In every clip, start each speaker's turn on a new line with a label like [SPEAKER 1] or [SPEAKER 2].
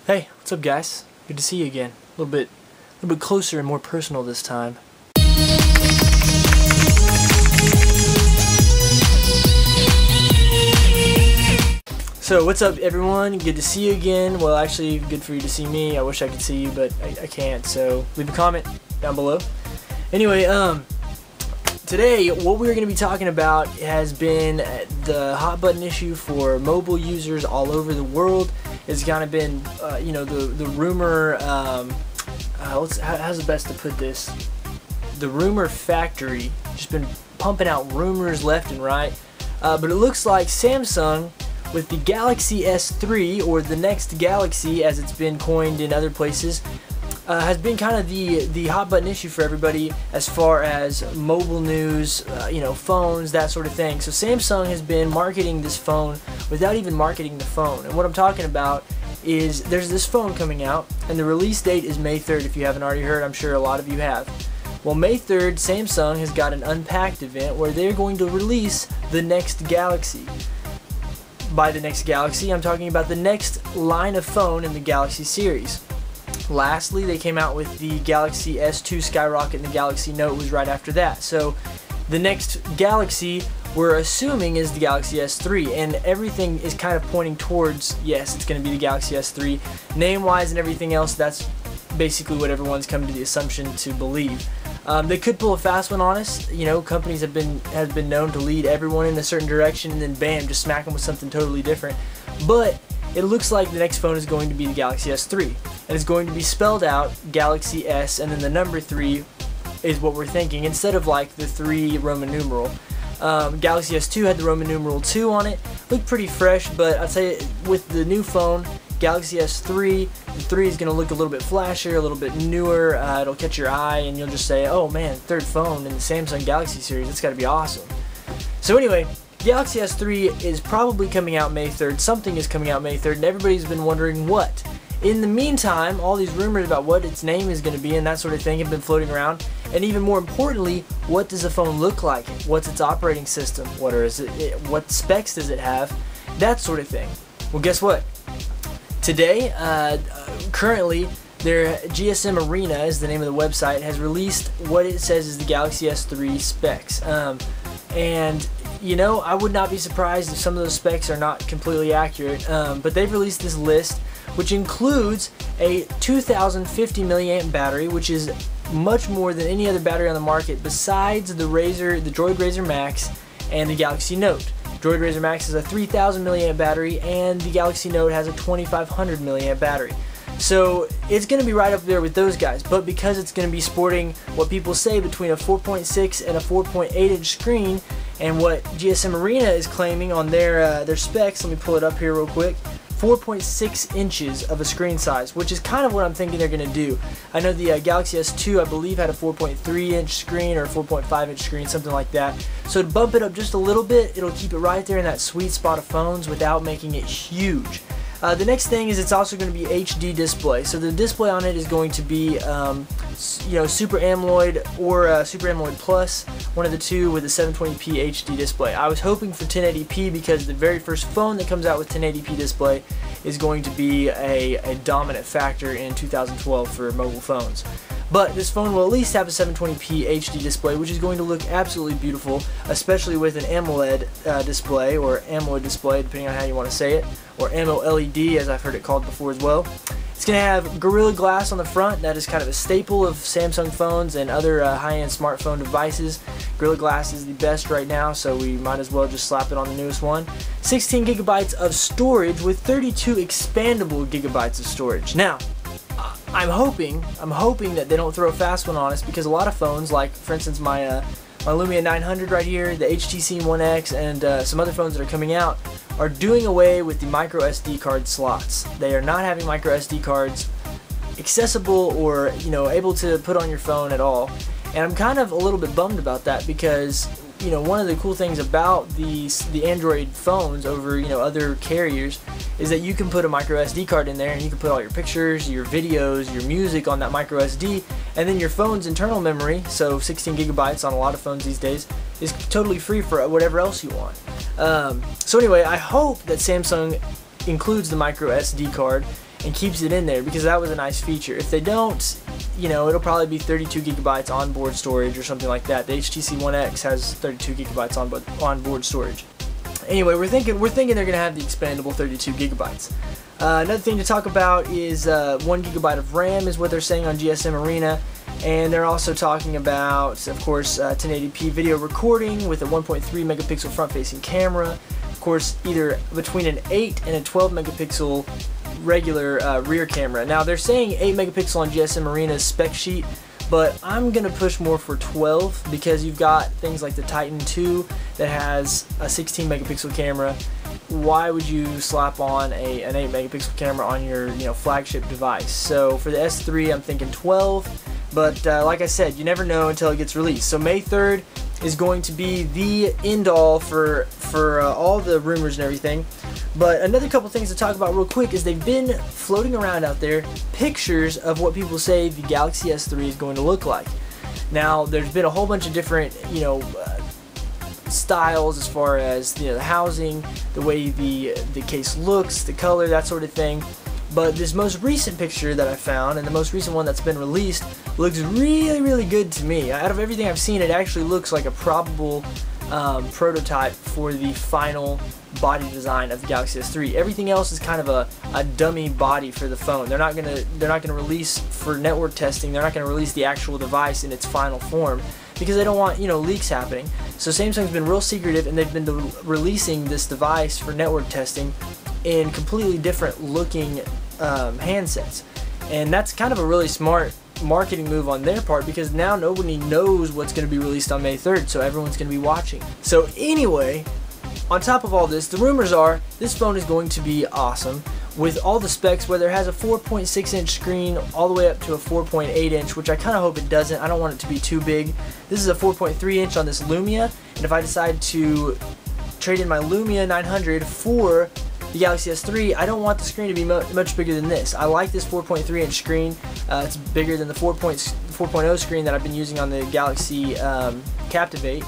[SPEAKER 1] Hey, what's up guys? Good to see you again. A little bit closer and more personal this time. So what's up everyone? Good to see you again. Well, actually good for you to see me. I wish I could see you, but I can't. So leave a comment down below. Anyway, today what we're going to be talking about has been the hot button issue for mobile users all over the world. It's kind of been, you know, the rumor, how's the best to put this? The rumor factory, just been pumping out rumors left and right. But it looks like Samsung, with the Galaxy S3, or the next Galaxy as it's been coined in other places, has been kind of the hot button issue for everybody as far as mobile news, you know, phones, that sort of thing. So Samsung has been marketing this phone without even marketing the phone. And what I'm talking about is there's this phone coming out, and the release date is May 3rd. If you haven't already heard, I'm sure a lot of you have. Well, May 3rd, Samsung has got an Unpacked event where they're going to release the next Galaxy. By the next Galaxy, I'm talking about the next line of phone in the Galaxy series. Lastly, they came out with the Galaxy S2 Skyrocket, and the Galaxy Note was right after that. So the next Galaxy we're assuming is the Galaxy S3, and everything is kind of pointing towards, yes, it's going to be the Galaxy S3. Name-wise and everything else, that's basically what everyone's come to the assumption to believe. They could pull a fast one on us. You know, companies have been known to lead everyone in a certain direction and then bam, just smack them with something totally different. But it looks like the next phone is going to be the Galaxy S3, and it's going to be spelled out Galaxy S, and then the number 3 is what we're thinking, instead of like the 3 Roman numeral. Galaxy S2 had the Roman numeral 2 on it. Looked pretty fresh, but I'll tell you, with the new phone, Galaxy S3, the 3 is going to look a little bit flashier, a little bit newer. It'll catch your eye, and you'll just say, oh man, third phone in the Samsung Galaxy series, it's got to be awesome. So anyway, Galaxy S3 is probably coming out May 3rd. Something is coming out May 3rd, and everybody's been wondering what. In the meantime, all these rumors about what its name is going to be and that sort of thing have been floating around. And even more importantly, what does the phone look like? What's its operating system? What specs does it have? That sort of thing. Well, guess what? Today, currently, their GSM Arena is the name of the website, has released what it says is the Galaxy S3 specs. And you know, I would not be surprised if some of those specs are not completely accurate, but they've released this list, which includes a 2050 milliamp battery, which is much more than any other battery on the market besides the Droid Razr Max and the Galaxy Note. Droid Razr Max has a 3000 milliamp battery, and the Galaxy Note has a 2500 milliamp battery. So it's going to be right up there with those guys, but because it's going to be sporting what people say between a 4.6 and a 4.8 inch screen, and what GSM Arena is claiming on their specs, let me pull it up here real quick, 4.6 inches of a screen size, which is kind of what I'm thinking they're going to do. I know the Galaxy S2, I believe, had a 4.3 inch screen or a 4.5 inch screen, something like that. So to bump it up just a little bit, it'll keep it right there in that sweet spot of phones without making it huge. The next thing is it's also going to be HD display. So the display on it is going to be, you know, Super AMOLED or Super AMOLED Plus, one of the two, with a 720p HD display. I was hoping for 1080p because the very first phone that comes out with 1080p display is going to be a dominant factor in 2012 for mobile phones. But this phone will at least have a 720p HD display, which is going to look absolutely beautiful, especially with an AMOLED display, or AMOLED display, depending on how you want to say it, or AMOLED, as I've heard it called before as well. It's going to have Gorilla Glass on the front. That is kind of a staple of Samsung phones and other high-end smartphone devices. Gorilla Glass is the best right now, so we might as well just slap it on the newest one. 16 gigabytes of storage with 32 expandable gigabytes of storage. Now, I'm hoping that they don't throw a fast one on us, because a lot of phones, like for instance my Lumia 900 right here, the HTC One X, and some other phones that are coming out, are doing away with the micro SD card slots. They are not having micro SD cards accessible or, you know, able to put on your phone at all. And I'm kind of a little bit bummed about that, because, you know, one of the cool things about the Android phones over, you know, other carriers is that you can put a micro SD card in there, and you can put all your pictures, your videos, your music on that micro SD, and then your phone's internal memory, so 16 gigabytes on a lot of phones these days, is totally free for whatever else you want. So anyway, I hope that Samsung includes the micro SD card, and keeps it in there, because that was a nice feature. If they don't, you know, it'll probably be 32 gigabytes onboard storage or something like that. The HTC One X has 32 gigabytes onboard storage. Anyway, we're thinking they're gonna have the expandable 32 gigabytes. Another thing to talk about is 1 gigabyte of RAM is what they're saying on GSM Arena, and they're also talking about, of course, 1080p video recording with a 1.3 megapixel front-facing camera. Of course, either between an 8 and a 12 megapixel regular rear camera. Now they're saying 8 megapixel on GSM Arena's spec sheet, but I'm gonna push more for 12, because you've got things like the Titan 2 that has a 16 megapixel camera. Why would you slap on an 8 megapixel camera on your flagship device? So for the S3, I'm thinking 12, but like I said, you never know until it gets released. So May 3rd is going to be the end all for all the rumors and everything. But another couple things to talk about real quick is they've been floating around out there pictures of what people say the Galaxy S3 is going to look like. Now, there's been a whole bunch of different, styles as far as the housing, the way the case looks, the color, that sort of thing. But this most recent picture that I found, and the most recent one that's been released, looks really, really good to me. Out of everything I've seen, it actually looks like a probable prototype for the final body design of the Galaxy S3. Everything else is kind of a dummy body for the phone. They're not gonna release for network testing. They're not gonna release the actual device in its final form, because they don't want leaks happening. So Samsung's been real secretive, and they've been releasing this device for network testing in completely different looking handsets, and that's kind of a really smart marketing move on their part, because now nobody knows what's going to be released on May 3rd, so everyone's going to be watching. So anyway, on top of all this, the rumors are this phone is going to be awesome with all the specs, whether it has a 4.6 inch screen all the way up to a 4.8 inch, which I kind of hope it doesn't. I don't want it to be too big. This is a 4.3 inch on this Lumia, and if I decide to trade in my Lumia 900 for the Galaxy S3, I don't want the screen to be much bigger than this. I like this 4.3 inch screen. It's bigger than the 4.0 screen that I've been using on the Galaxy Captivate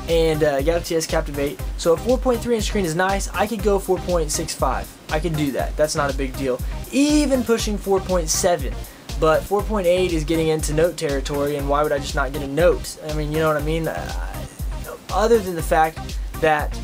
[SPEAKER 1] and Galaxy S Captivate. So a 4.3 inch screen is nice. I could go 4.65. I could do that. That's not a big deal. Even pushing 4.7. But 4.8 is getting into Note territory, and why would I just not get a Note? I mean, you know what I mean? Other than the fact that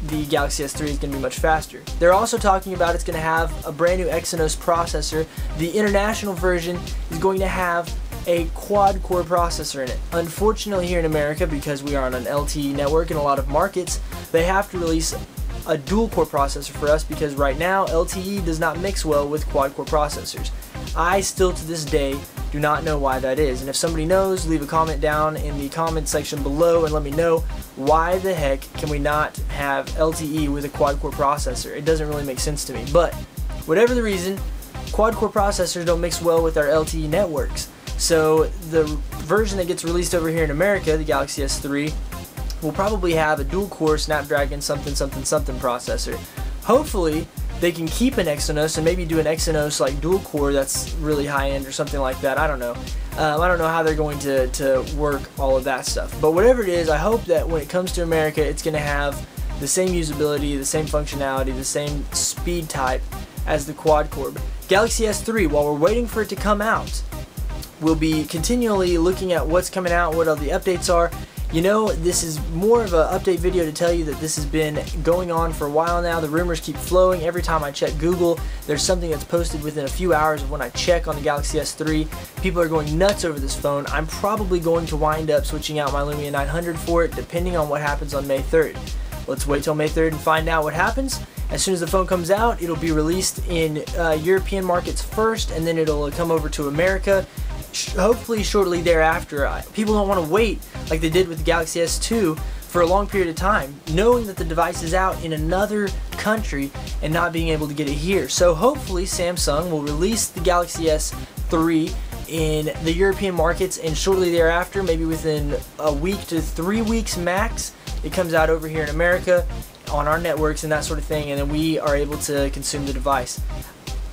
[SPEAKER 1] the Galaxy S3 is going to be much faster. They're also talking about it's going to have a brand new Exynos processor. The international version is going to have a quad-core processor in it. Unfortunately, here in America, because we are on an LTE network in a lot of markets, they have to release a dual-core processor for us, because right now LTE does not mix well with quad-core processors. I still to this day do not know why that is, and if somebody knows, leave a comment down in the comment section below and let me know why the heck can we not have LTE with a quad-core processor. It doesn't really make sense to me, but whatever the reason, quad-core processors don't mix well with our LTE networks. So the version that gets released over here in America, the Galaxy S3, will probably have a dual-core Snapdragon something processor. Hopefully they can keep an Exynos and maybe do an Exynos like dual-core that's really high-end or something like that. I don't know. I don't know how they're going to work all of that stuff. But whatever it is, I hope that when it comes to America, it's going to have the same usability, the same functionality, the same speed type as the quad-core. Galaxy S3, while we're waiting for it to come out, we'll be continually looking at what's coming out, what all the updates are. You know, this is more of an update video to tell you that this has been going on for a while now. The rumors keep flowing. Every time I check Google, there's something that's posted within a few hours of when I check on the Galaxy S3. People are going nuts over this phone. I'm probably going to wind up switching out my Lumia 900 for it, depending on what happens on May 3rd. Let's wait till May 3rd and find out what happens. As soon as the phone comes out, it'll be released in European markets first, and then it'll come over to America hopefully shortly thereafter. People don't want to wait like they did with the Galaxy S2 for a long period of time, knowing that the device is out in another country and not being able to get it here. So hopefully Samsung will release the Galaxy S3 in the European markets, and shortly thereafter, maybe within a week to 3 weeks max, it comes out over here in America on our networks and that sort of thing, and then we are able to consume the device.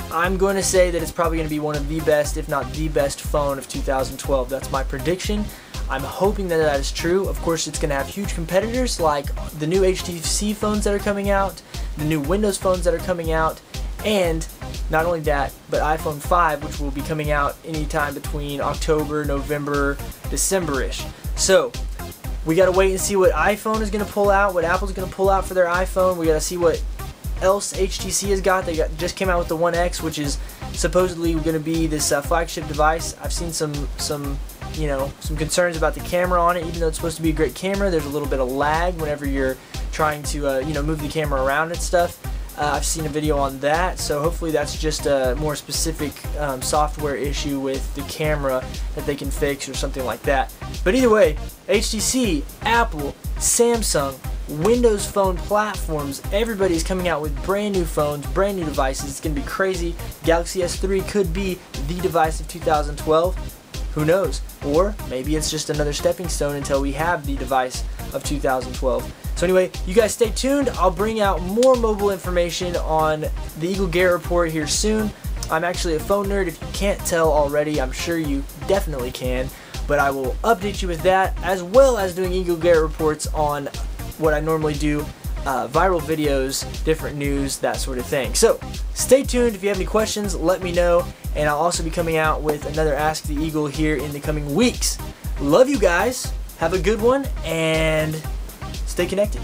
[SPEAKER 1] I'm going to say that it's probably going to be one of the best, if not the best phone of 2012. That's my prediction. I'm hoping that that is true. Of course, it's going to have huge competitors like the new HTC phones that are coming out, the new Windows phones that are coming out, and Not only that, but iPhone 5, which will be coming out anytime between October, November, December-ish. So we got to wait and see what iPhone is going to pull out, what Apple's going to pull out for their iPhone. We got to see what else HTC has got. They just came out with the One X, which is supposedly going to be this flagship device. I've seen some concerns about the camera on it. Even though it's supposed to be a great camera, there's a little bit of lag whenever you're trying to move the camera around and stuff. I've seen a video on that, so hopefully that's just a more specific software issue with the camera that they can fix or something like that. But either way, HTC, Apple, Samsung, Windows Phone platforms, everybody's coming out with brand new phones, brand new devices. It's going to be crazy. Galaxy S3 could be the device of 2012. Who knows? Or maybe it's just another stepping stone until we have the device of 2012. So anyway, you guys stay tuned. I'll bring out more mobile information on the EagleGarrett report here soon. I'm actually a phone nerd. If you can't tell already, I'm sure you definitely can. But I will update you with that, as well as doing EagleGarrett reports on what I normally do, viral videos, different news, that sort of thing. So stay tuned. If you have any questions, let me know. And I'll also be coming out with another Ask the Eagle here in the coming weeks. Love you guys. Have a good one, and stay connected.